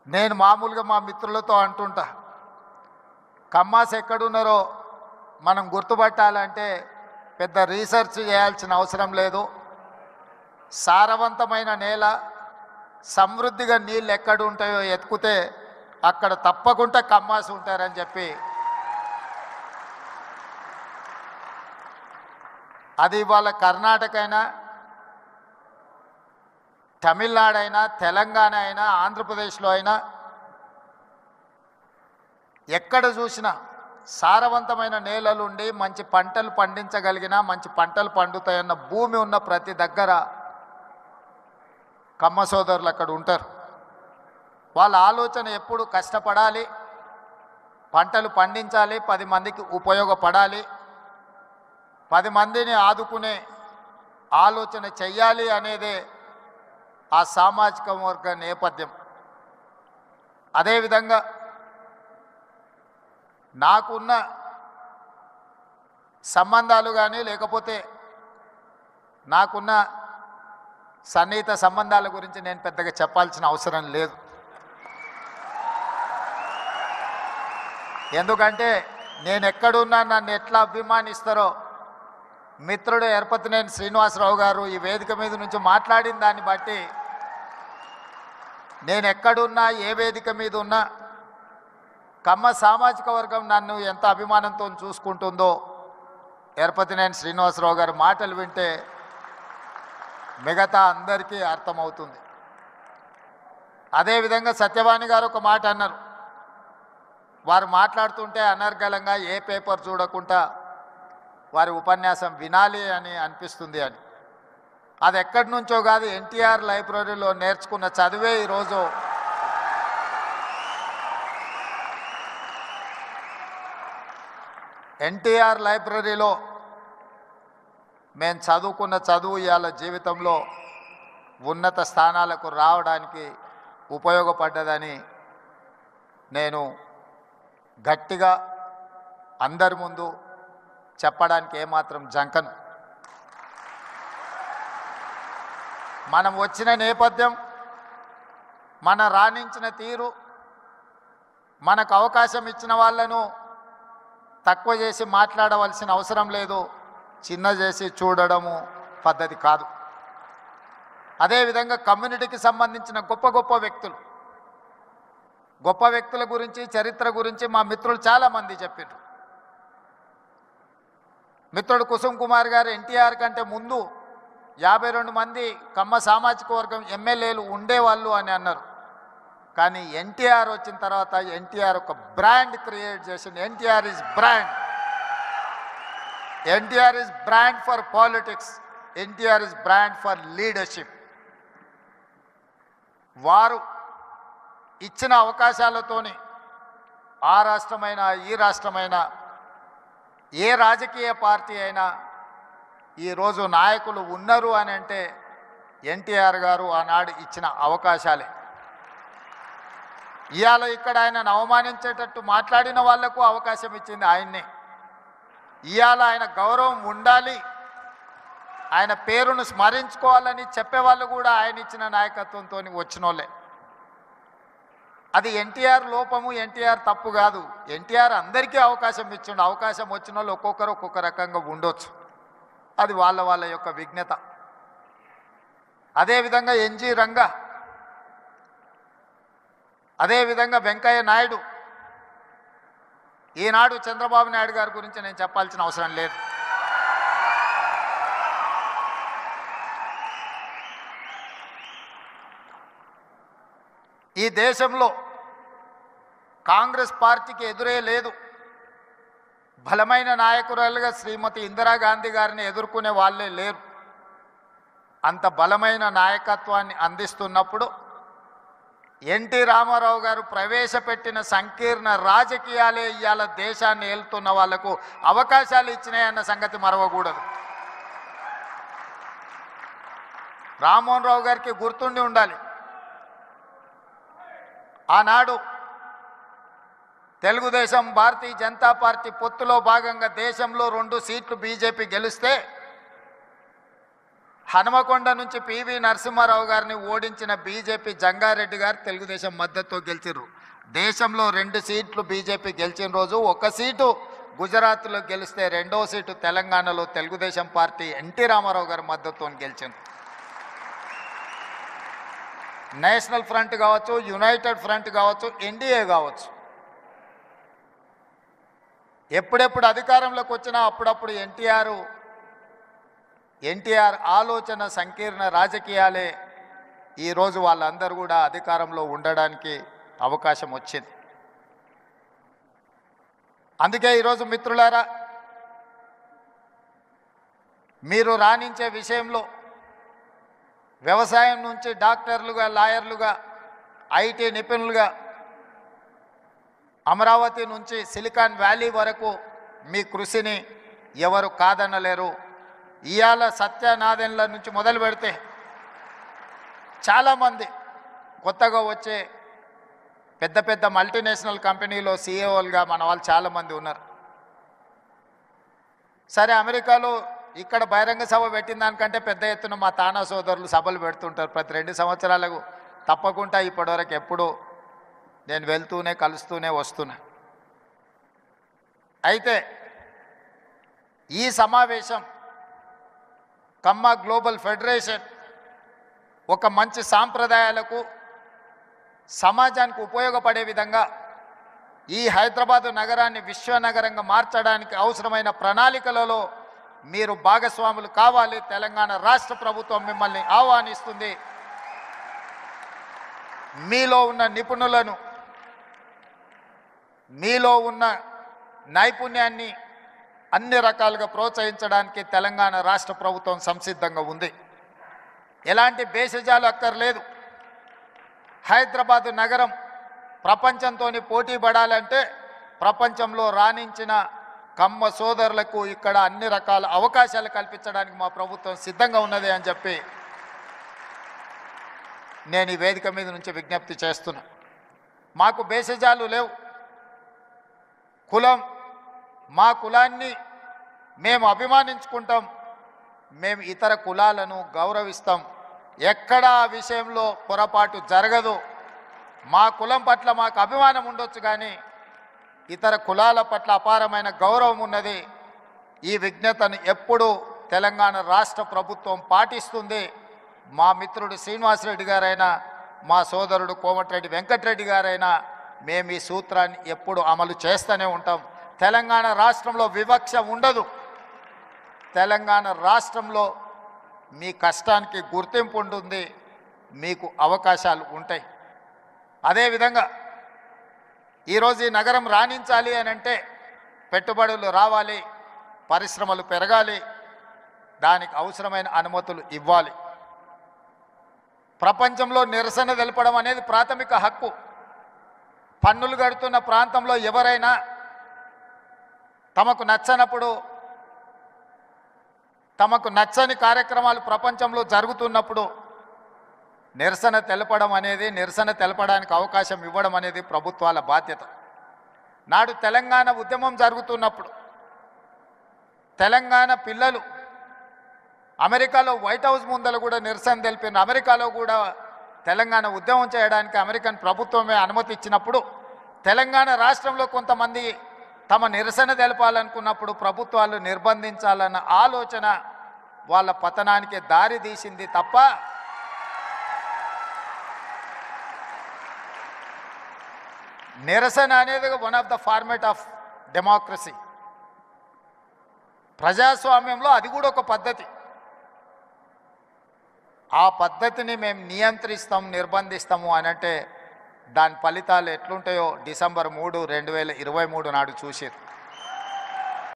నేను మామూలుగా మా మిత్రులతో అంటుంటా, కమ్మాస్ ఎక్కడున్నారో మనం గుర్తుపట్టాలంటే పెద్ద రీసెర్చ్ చేయాల్సిన అవసరం లేదు. సారవంతమైన నేల, సమృద్ధిగా నీళ్ళు ఎక్కడ ఉంటాయో ఎత్తుకుతే అక్కడ తప్పకుండా కమ్మాస్ ఉంటారని చెప్పి, అది ఇవాళ కర్ణాటక అయినా, తమిళనాడు అయినా, తెలంగాణ అయినా, ఆంధ్రప్రదేశ్లో అయినా ఎక్కడ చూసినా సారవంతమైన నేలలుండి మంచి పంటలు పండించగలిగిన, మంచి పంటలు పండుతాయన్న భూమి ఉన్న ప్రతి దగ్గర కమ్మ సోదరులు అక్కడ ఉంటారు. వాళ్ళ ఆలోచన ఎప్పుడు కష్టపడాలి, పంటలు పండించాలి, 10 మందికి ఉపయోగపడాలి, 10 మందిని ఆదుకునే ఆలోచన చెయ్యాలి అనేదే ఆ సామాజిక వర్గ నేపథ్యం. అదేవిధంగా నాకున్న సంబంధాలు కానీ, లేకపోతే నాకున్న సన్నిహిత సంబంధాల గురించి నేను పెద్దగా చెప్పాల్సిన అవసరం లేదు. ఎందుకంటే నేను ఎక్కడున్నా నన్ను ఎట్లా అభిమానిస్తారో మిత్రుడు ఎరపతినేని శ్రీనివాసరావు గారు ఈ వేదిక మీద నుంచి మాట్లాడిన దాన్ని బట్టి, నేను ఎక్కడున్నా, ఏ వేదిక మీద ఉన్నా కమ్మ సామాజిక వర్గం నన్ను ఎంత అభిమానంతో చూసుకుంటుందో ఎరపతినేని శ్రీనివాసరావు గారి మాటలు వింటే మిగతా అందరికీ అర్థమవుతుంది. అదేవిధంగా సత్యవాణి గారు ఒక మాట అన్నారు. వారు మాట్లాడుతుంటే అనర్గళంగా ఏ పేపర్ చూడకుండా వారి ఉపన్యాసం వినాలి అని అనిపిస్తుంది అని. అది ఎక్కడి నుంచో కాదు, ఎన్టీఆర్ లైబ్రరీలో నేర్చుకున్న చదివే ఈరోజు ఎన్టీఆర్ లైబ్రరీలో మేము చదువుకున్న చదువు ఇవాళ జీవితంలో ఉన్నత స్థానాలకు రావడానికి ఉపయోగపడ్డదని నేను గట్టిగా అందరి ముందు చెప్పడానికి ఏమాత్రం జంకను. మనం వచ్చిన నేపథ్యం, మన రాణించిన తీరు, మనకు అవకాశం ఇచ్చిన వాళ్ళను తక్కువ చేసి మాట్లాడవలసిన అవసరం లేదు, చిన్న చేసి చూడడము పద్ధతి కాదు. అదేవిధంగా కమ్యూనిటీకి సంబంధించిన గొప్ప గొప్ప వ్యక్తుల గురించి, చరిత్ర గురించి మా మిత్రులు చాలామంది చెప్పారు. మిత్రుడు కుసుమ్ కుమార్ గారు ఎన్టీఆర్ కంటే ముందు 52 మంది కమ్మ సామాజిక వర్గం ఎమ్మెల్యేలు ఉండేవాళ్ళు అని అన్నారు. కానీ ఎన్టీఆర్ వచ్చిన తర్వాత ఎన్టీఆర్ ఒక బ్రాండ్ క్రియేట్ చేసింది. NTR is brand. NTR is brand for politics. NTR is brand for leadership. వారు ఇచ్చిన అవకాశాలతోని ఆ రాష్ట్రమైనా, ఈ రాష్ట్రమైనా, ఏ రాజకీయ పార్టీ అయినా ఈరోజు నాయకులు ఉన్నారు అని అంటే ఎన్టీఆర్ గారు ఆనాడు ఇచ్చిన అవకాశాలే. ఇవాళ ఇక్కడ ఆయనను అవమానించేటట్టు మాట్లాడిన వాళ్లకు అవకాశం ఇచ్చింది ఆయన్నే. ఇవాళ ఆయన గౌరవం ఉండాలి, ఆయన పేరును స్మరించుకోవాలని చెప్పేవాళ్ళు కూడా ఆయన ఇచ్చిన నాయకత్వంతో వచ్చినోళ్ళే. అది ఎన్టీఆర్ లోపము, ఎన్టీఆర్ తప్పు కాదు. ఎన్టీఆర్ అందరికీ అవకాశం ఇచ్చిండు. అవకాశం వచ్చిన వాళ్ళు ఒక్కొక్కరు ఒక్కొక్క రకంగా ఉండొచ్చు, అది వాళ్ళ యొక్క విజ్ఞత. అదేవిధంగా ఎన్జి రంగా, అదేవిధంగా వెంకయ్య నాయుడు, ఈనాడు చంద్రబాబు నాయుడు గారి గురించి నేను చెప్పాల్సిన అవసరం లేదు. ఈ దేశంలో కాంగ్రెస్ పార్టీకి ఎదురే లేదు. బలమైన నాయకురాలుగా శ్రీమతి ఇందిరాగాంధీ గారిని ఎదుర్కొనే వాళ్ళే లేరు. అంత బలమైన నాయకత్వాన్ని అందిస్తున్నప్పుడు ఎన్టీ రామారావు గారు ప్రవేశపెట్టిన సంకీర్ణ రాజకీయాలే ఇవాళ దేశాన్ని ఏలుతున్న వాళ్లకు అవకాశాలు ఇచ్చినాయన్న సంగతి మరవకూడదు. రామ్మోహన్ రావు గారికి గుర్తుండి ఉండాలి, ఆనాడు తెలుగుదేశం భారతీయ జనతా పార్టీ పొత్తులో భాగంగా దేశంలో 2 సీట్లు బీజేపీ గెలిస్తే హనుమకొండ నుంచి పివి నరసింహారావు గారిని ఓడించిన బీజేపీ జంగారెడ్డి గారు తెలుగుదేశం మద్దతుతో గెలిచారు. దేశంలో 2 సీట్లు బీజేపీ గెలిచిన రోజు 1 సీటు గుజరాత్లో గెలిస్తే 2వ సీటు తెలంగాణలో తెలుగుదేశం పార్టీ ఎన్టీ రామారావు గారి మద్దతుతో గెలిచింది. నేషనల్ ఫ్రంట్ కావచ్చు, యునైటెడ్ ఫ్రంట్ కావచ్చు, ఎన్డీఏ కావచ్చు, ఎప్పుడెప్పుడు అధికారంలోకి వచ్చినా అప్పుడప్పుడు ఎన్టీఆర్ ఆలోచన సంకీర్ణ రాజకీయాలే ఈరోజు వాళ్ళందరూ కూడా అధికారంలో ఉండడానికి అవకాశం వచ్చింది. అందుకే ఈరోజు మిత్రులారా, మీరు రాణించే విషయంలో వ్యవసాయం నుంచి డాక్టర్లుగా, లాయర్లుగా, ఐటీ నిపుణులుగా, అమరావతి నుంచి సిలికాన్ వ్యాలీ వరకు మీ కృషిని ఎవరు కాదనలేరు. ఇవాళ సత్యనాదెన్ల నుంచి మొదలు పెడితే చాలామంది కొత్తగా వచ్చే పెద్ద పెద్ద మల్టీనేషనల్ కంపెనీలో సీఈఓలుగా మన వాళ్ళు చాలామంది ఉన్నారు. సరే, అమెరికాలో ఇక్కడ బహిరంగ సభ పెట్టిన దానికంటే పెద్ద ఎత్తున మా తానా సోదరులు సభలు పెడుతుంటారు ప్రతి 2 సంవత్సరాలకు. తప్పకుండా ఇప్పటివరకు ఎప్పుడూ నేను వెళ్తూనే కలుస్తూనే వస్తున్నా. అయితే ఈ సమావేశం కమ్మ గ్లోబల్ ఫెడరేషన్ ఒక మంచి సాంప్రదాయాలకు, సమాజానికి ఉపయోగపడే విధంగా ఈ హైదరాబాదు నగరాన్ని విశ్వనగరంగా మార్చడానికి అవసరమైన ప్రణాళికలలో మీరు భాగస్వాములు కావాలి. తెలంగాణ రాష్ట్ర ప్రభుత్వం మిమ్మల్ని ఆహ్వానిస్తుంది. మీలో ఉన్న నిపుణులను, మీలో ఉన్న నైపుణ్యాన్ని అన్ని రకాలుగా ప్రోత్సహించడానికి తెలంగాణ రాష్ట్ర ప్రభుత్వం సంసిద్ధంగా ఉంది. ఎలాంటి భేషజాలు అక్కర్లేదు. హైదరాబాదు నగరం ప్రపంచంతో పోటీ పడాలంటే ప్రపంచంలో రాణించిన కమ్మ సోదరులకు ఇక్కడ అన్ని రకాల అవకాశాలు కల్పించడానికి మా ప్రభుత్వం సిద్ధంగా ఉన్నది అని చెప్పి నేను ఈ వేదిక మీద నుంచి విజ్ఞప్తి చేస్తున్నా. మాకు భేషజాలు లేవు. కులం, మా కులాన్ని మేము అభిమానించుకుంటాం. మేము ఇతర కులాలను గౌరవిస్తాం. ఎక్కడా ఆ విషయంలో పొరపాటు జరగదు. మా కులం పట్ల మాకు అభిమానం ఉండొచ్చు, కానీ ఇతర కులాల పట్ల అపారమైన గౌరవం ఉన్నది. ఈ విజ్ఞతను ఎప్పుడూ తెలంగాణ రాష్ట్ర ప్రభుత్వం పాటిస్తుంది. మా మిత్రుడు శ్రీనివాసరెడ్డి గారైనా, మా సోదరుడు కోమటిరెడ్డి వెంకటరెడ్డి గారైనా మేము ఈ సూత్రాన్ని ఎప్పుడు అమలు చేస్తూనే ఉంటాం. తెలంగాణ రాష్ట్రంలో వివక్ష ఉండదు. తెలంగాణ రాష్ట్రంలో మీ కష్టానికి గుర్తింపు ఉంటుంది, మీకు అవకాశాలు ఉంటాయి. అదేవిధంగా ఈరోజు ఈ నగరం రాణించాలి అని అంటే పెట్టుబడులు రావాలి, పరిశ్రమలు పెరగాలి, దానికి అవసరమైన అనుమతులు ఇవ్వాలి. ప్రపంచంలో నిరసన తెలపడం అనేది ప్రాథమిక హక్కు. పన్నులు కడుతున్న ప్రాంతంలో ఎవరైనా తమకు నచ్చనప్పుడు, తమకు నచ్చని కార్యక్రమాలు ప్రపంచంలో జరుగుతున్నప్పుడు నిరసన తెలపడం అనేది, నిరసన తెలపడానికి అవకాశం ఇవ్వడం అనేది ప్రభుత్వాల బాధ్యత. నాడు తెలంగాణ ఉద్యమం జరుగుతున్నప్పుడు తెలంగాణ పిల్లలు అమెరికాలో వైట్ హౌస్ ముందర కూడా నిరసన తెలిపిన, అమెరికాలో కూడా తెలంగాణ ఉద్యమం చేయడానికి అమెరికన్ ప్రభుత్వమే అనుమతి ఇచ్చినప్పుడు తెలంగాణ రాష్ట్రంలో కొంతమంది తమ నిరసన తెలపాలనుకున్నప్పుడు ప్రభుత్వాలు నిర్బంధించాలన్న ఆలోచన వాళ్ళ పతనానికి దారి తీసింది తప్ప నిరసన అనేది one of the format of democracy. ప్రజాస్వామ్యంలో అది కూడా ఒక పద్ధతి. ఆ పద్ధతిని మేము నియంత్రిస్తాం, నిర్బంధిస్తాము అని అంటే దాని ఫలితాలు ఎట్లుంటాయో డిసెంబర్ 3, 2023 నాడు చూసారు.